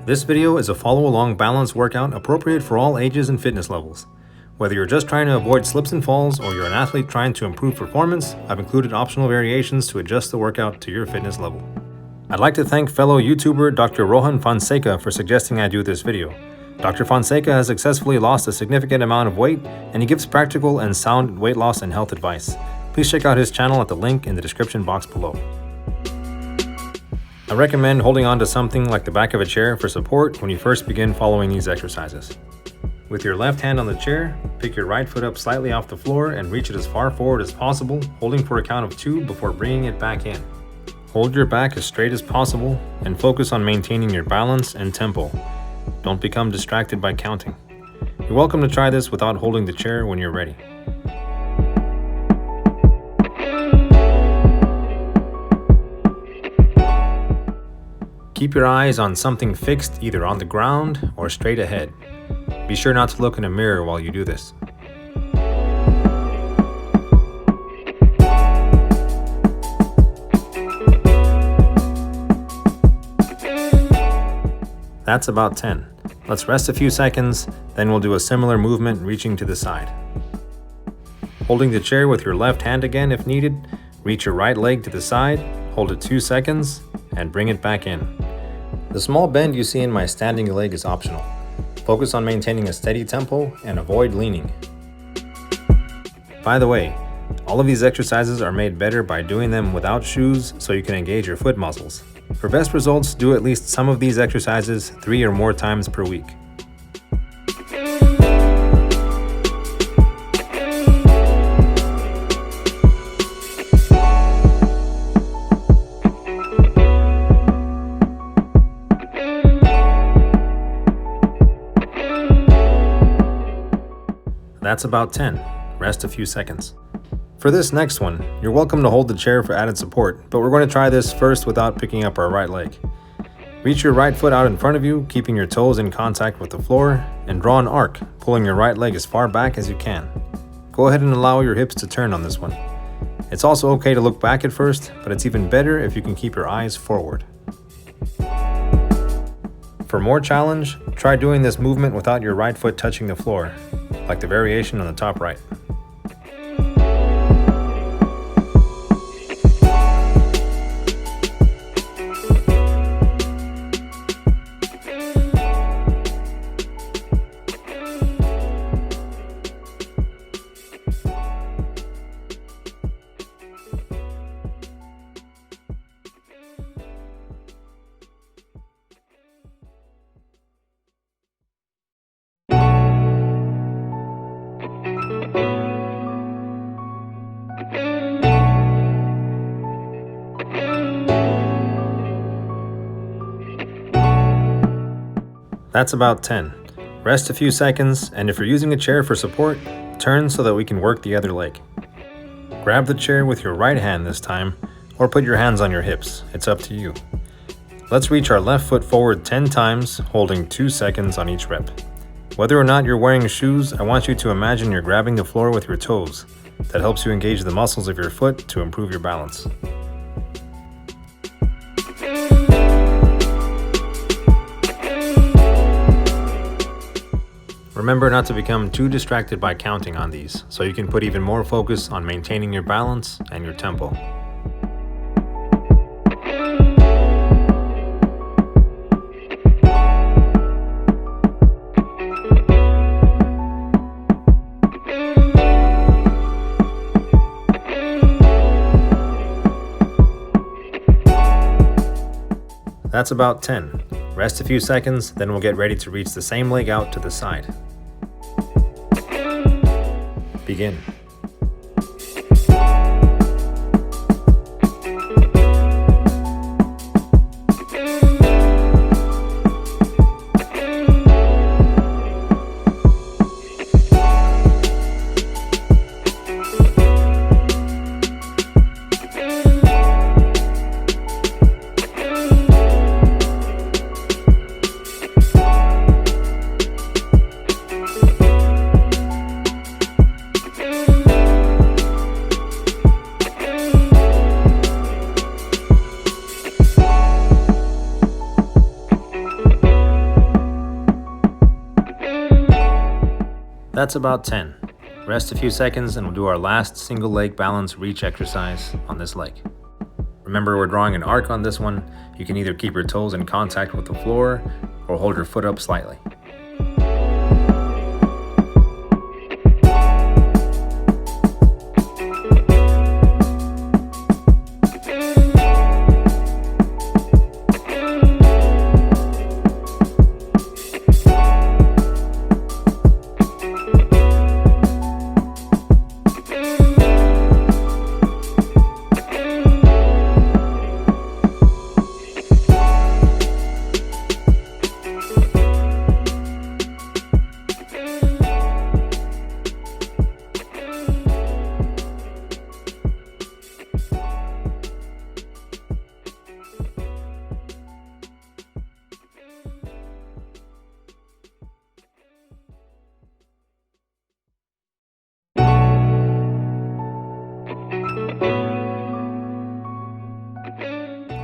This video is a follow-along balance workout appropriate for all ages and fitness levels. Whether you're just trying to avoid slips and falls or you're an athlete trying to improve performance, I've included optional variations to adjust the workout to your fitness level. I'd like to thank fellow YouTuber Dr. Rohan Fonseca for suggesting I do this video. Dr. Fonseca has successfully lost a significant amount of weight, and he gives practical and sound weight loss and health advice. Please check out his channel at the link in the description box below. I recommend holding on to something like the back of a chair for support when you first begin following these exercises. With your left hand on the chair, pick your right foot up slightly off the floor and reach it as far forward as possible, holding for a count of 2 before bringing it back in. Hold your back as straight as possible and focus on maintaining your balance and tempo. Don't become distracted by counting. You're welcome to try this without holding the chair when you're ready. Keep your eyes on something fixed either on the ground or straight ahead. Be sure not to look in a mirror while you do this. That's about 10. Let's rest a few seconds, then we'll do a similar movement reaching to the side. Holding the chair with your left hand again if needed, reach your right leg to the side, hold it 2 seconds, and bring it back in. The small bend you see in my standing leg is optional. Focus on maintaining a steady tempo and avoid leaning. By the way, all of these exercises are made better by doing them without shoes so you can engage your foot muscles. For best results, do at least some of these exercises 3 or more times per week. That's about 10. Rest a few seconds. For this next one, you're welcome to hold the chair for added support, but we're going to try this first without picking up our right leg. Reach your right foot out in front of you, keeping your toes in contact with the floor, and draw an arc, pulling your right leg as far back as you can. Go ahead and allow your hips to turn on this one. It's also okay to look back at first, but it's even better if you can keep your eyes forward. For more challenge, try doing this movement without your right foot touching the floor, like the variation on the top right. That's about 10. Rest a few seconds, and if you're using a chair for support, turn so that we can work the other leg. Grab the chair with your right hand this time, or put your hands on your hips. It's up to you. Let's reach our left foot forward 10 times, holding 2 seconds on each rep. Whether or not you're wearing shoes, I want you to imagine you're grabbing the floor with your toes. That helps you engage the muscles of your foot to improve your balance. Remember not to become too distracted by counting on these, so you can put even more focus on maintaining your balance and your tempo. That's about 10. Rest a few seconds, then we'll get ready to reach the same leg out to the side. Begin. That's about 10. Rest a few seconds and we'll do our last single leg balance reach exercise on this leg. Remember, we're drawing an arc on this one. You can either keep your toes in contact with the floor or hold your foot up slightly.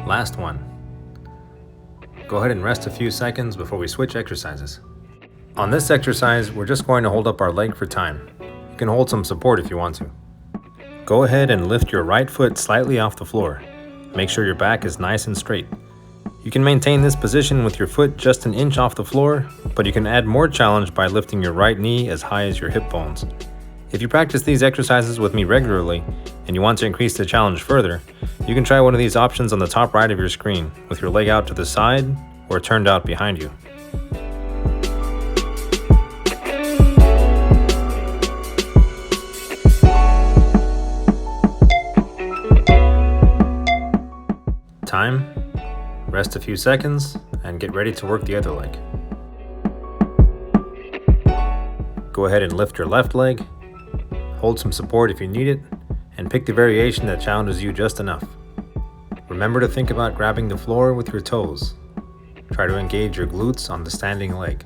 Last one. Go ahead and rest a few seconds before we switch exercises. On this exercise, we're just going to hold up our leg for time. You can hold some support if you want to. Go ahead and lift your right foot slightly off the floor. Make sure your back is nice and straight. You can maintain this position with your foot just an inch off the floor, but you can add more challenge by lifting your right knee as high as your hip bones. If you practice these exercises with me regularly and you want to increase the challenge further, you can try one of these options on the top right of your screen with your leg out to the side or turned out behind you. Time, rest a few seconds, and get ready to work the other leg. Go ahead and lift your left leg, hold some support if you need it, and pick the variation that challenges you just enough. Remember to think about grabbing the floor with your toes. Try to engage your glutes on the standing leg.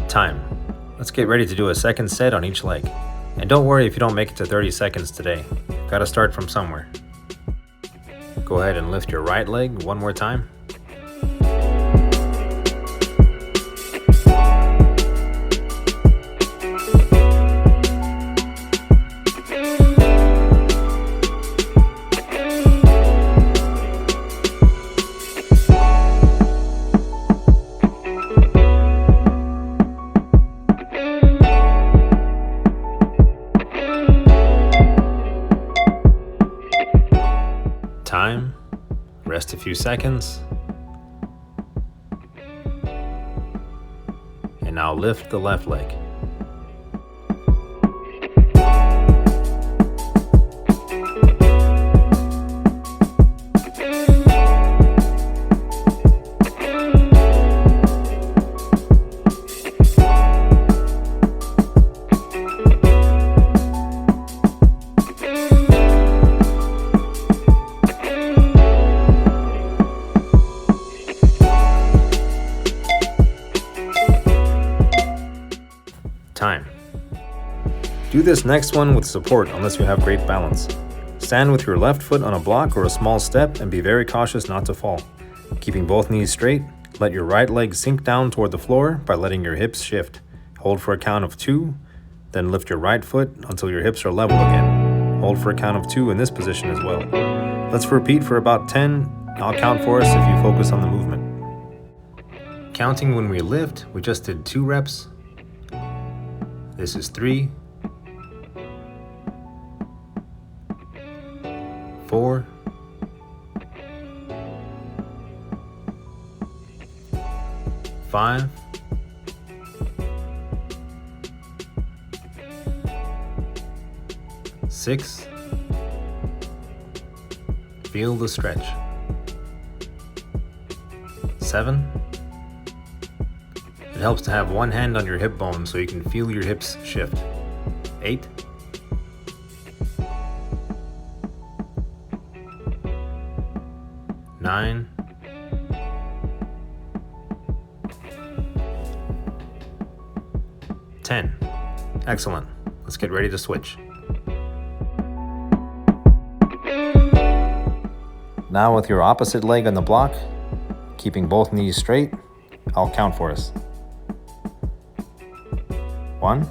Time. Let's get ready to do a second set on each leg. And don't worry if you don't make it to 30 seconds today. Gotta start from somewhere. Go ahead and lift your right leg one more time. Time, rest a few seconds, and now lift the left leg. Time. Do this next one with support unless you have great balance. Stand with your left foot on a block or a small step and be very cautious not to fall. Keeping both knees straight, let your right leg sink down toward the floor by letting your hips shift. Hold for a count of 2, then lift your right foot until your hips are level again. Hold for a count of 2 in this position as well. Let's repeat for about 10. I'll count for us if you focus on the movement. Counting when we lift, we just did 2 reps. This is 3, 4, 5, 6. Feel the stretch. 7. It helps to have one hand on your hip bone so you can feel your hips shift. 8. 9. 10. Excellent. Let's get ready to switch. Now with your opposite leg on the block, keeping both knees straight, I'll count for us. 1,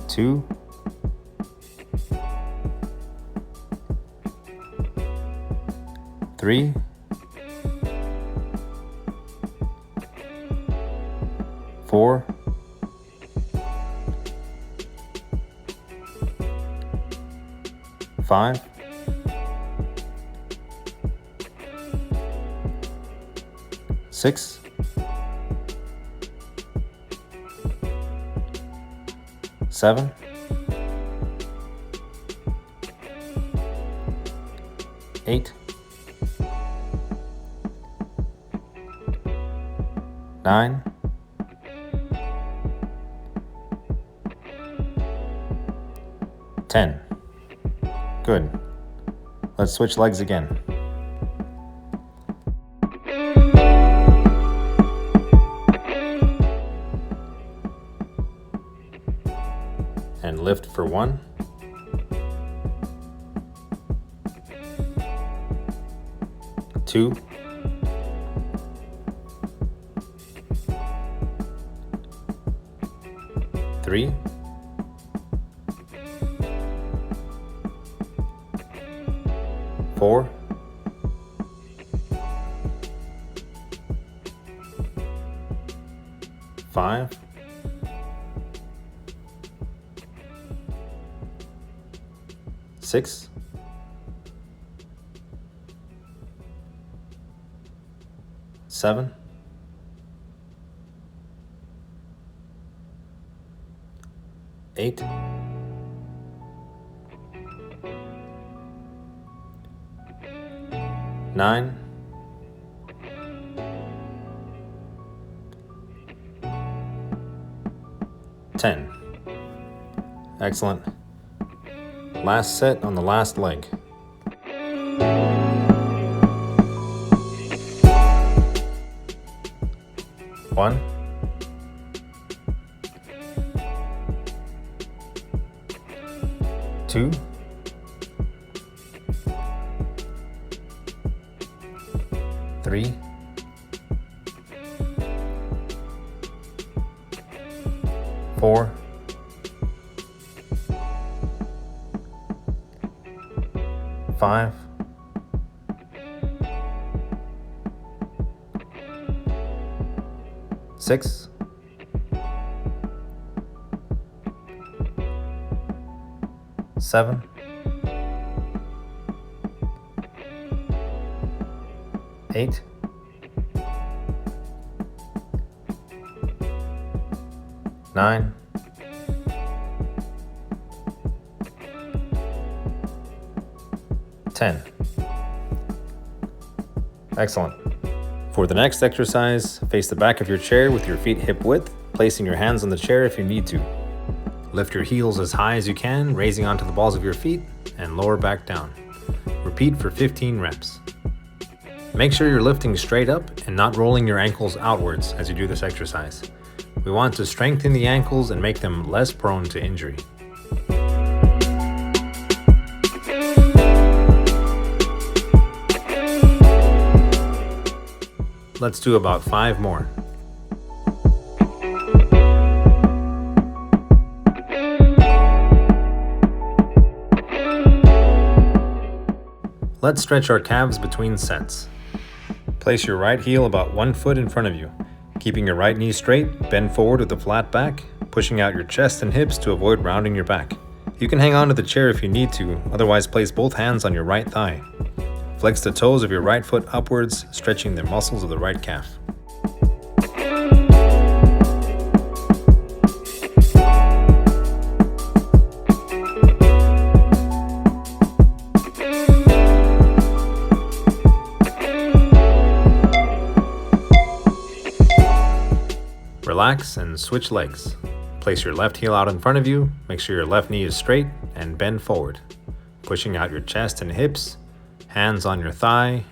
2, 3, 4, 5, 6, 7, 8, 9, 10. Good. Let's switch legs again. And lift for 1, 2, 3, 4, 5, 6, 7, 8, 9, 10. Excellent. Last set on the last leg. 1, 2, 3, 4, 5, 6, 7, 8, 9, 10. Excellent. For the next exercise, face the back of your chair with your feet hip width, placing your hands on the chair if you need to. Lift your heels as high as you can, raising onto the balls of your feet, and lower back down. Repeat for 15 reps. Make sure you're lifting straight up and not rolling your ankles outwards as you do this exercise. We want to strengthen the ankles and make them less prone to injury. Let's do about 5 more. Let's stretch our calves between sets. Place your right heel about 1 foot in front of you. Keeping your right knee straight, bend forward with a flat back, pushing out your chest and hips to avoid rounding your back. You can hang on to the chair if you need to, otherwise place both hands on your right thigh. Flex the toes of your right foot upwards, stretching the muscles of the right calf. Relax and switch legs. Place your left heel out in front of you, make sure your left knee is straight, and bend forward. Pushing out your chest and hips, hands on your thigh.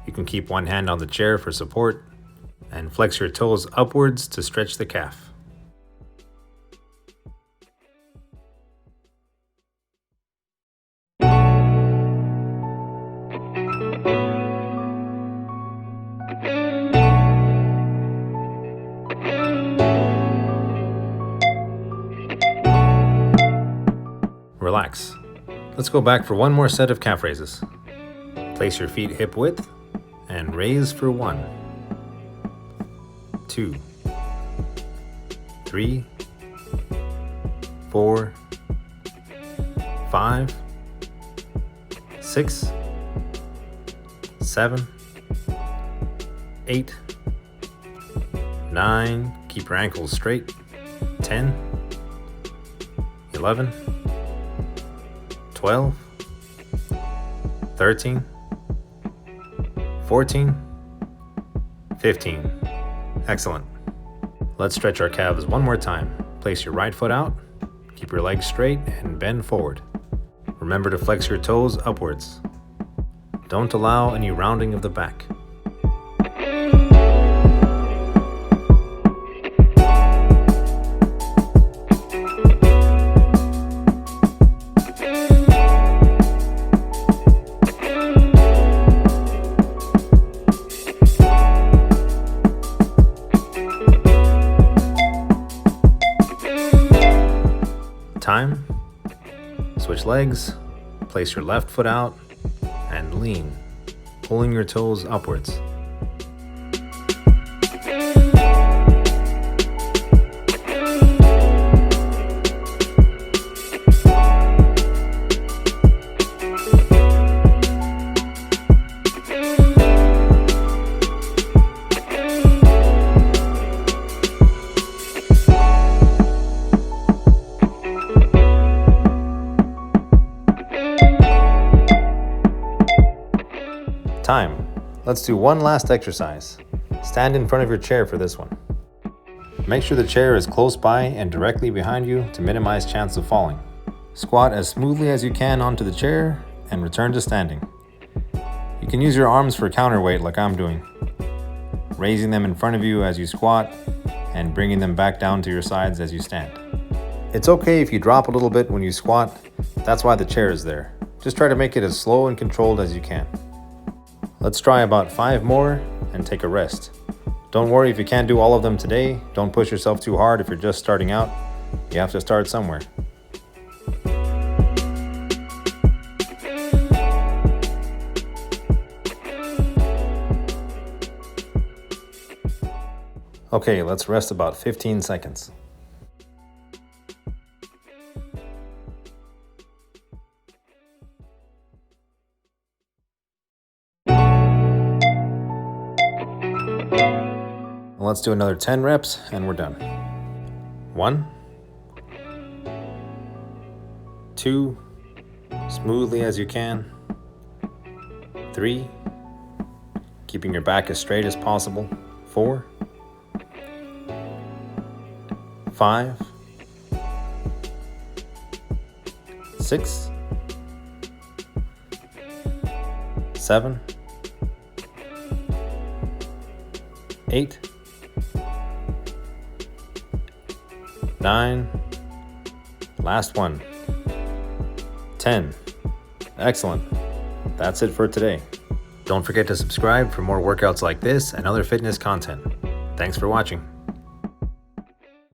You can keep one hand on the chair for support, And flex your toes upwards to stretch the calf. Relax. Let's go back for one more set of calf raises. Place your feet hip width and raise for 1, 2, 3, 4, 5, 6, 7, 8, 9, keep your ankles straight, 10, 11, 12, 13, 14, 15. Excellent. Let's stretch our calves one more time. Place your right foot out, keep your legs straight, and bend forward. Remember to flex your toes upwards. Don't allow any rounding of the back. Time. Switch legs, place your left foot out, and lean, pulling your toes upwards. Time. Let's do one last exercise. Stand in front of your chair for this one. Make sure the chair is close by and directly behind you to minimize chance of falling. Squat as smoothly as you can onto the chair and return to standing. You can use your arms for counterweight like I'm doing, raising them in front of you as you squat and bringing them back down to your sides as you stand. It's okay if you drop a little bit when you squat, that's why the chair is there. Just try to make it as slow and controlled as you can. Let's try about 5 more and take a rest. Don't worry if you can't do all of them today. Don't push yourself too hard if you're just starting out. You have to start somewhere. Okay, let's rest about 15 seconds. Let's do another 10 reps and we're done. 1, 2, smoothly as you can. 3, keeping your back as straight as possible. 4, 5, 6, 7, 8, 9, last one, 10. Excellent. That's it for today. Don't forget to subscribe for more workouts like this and other fitness content. Thanks for watching.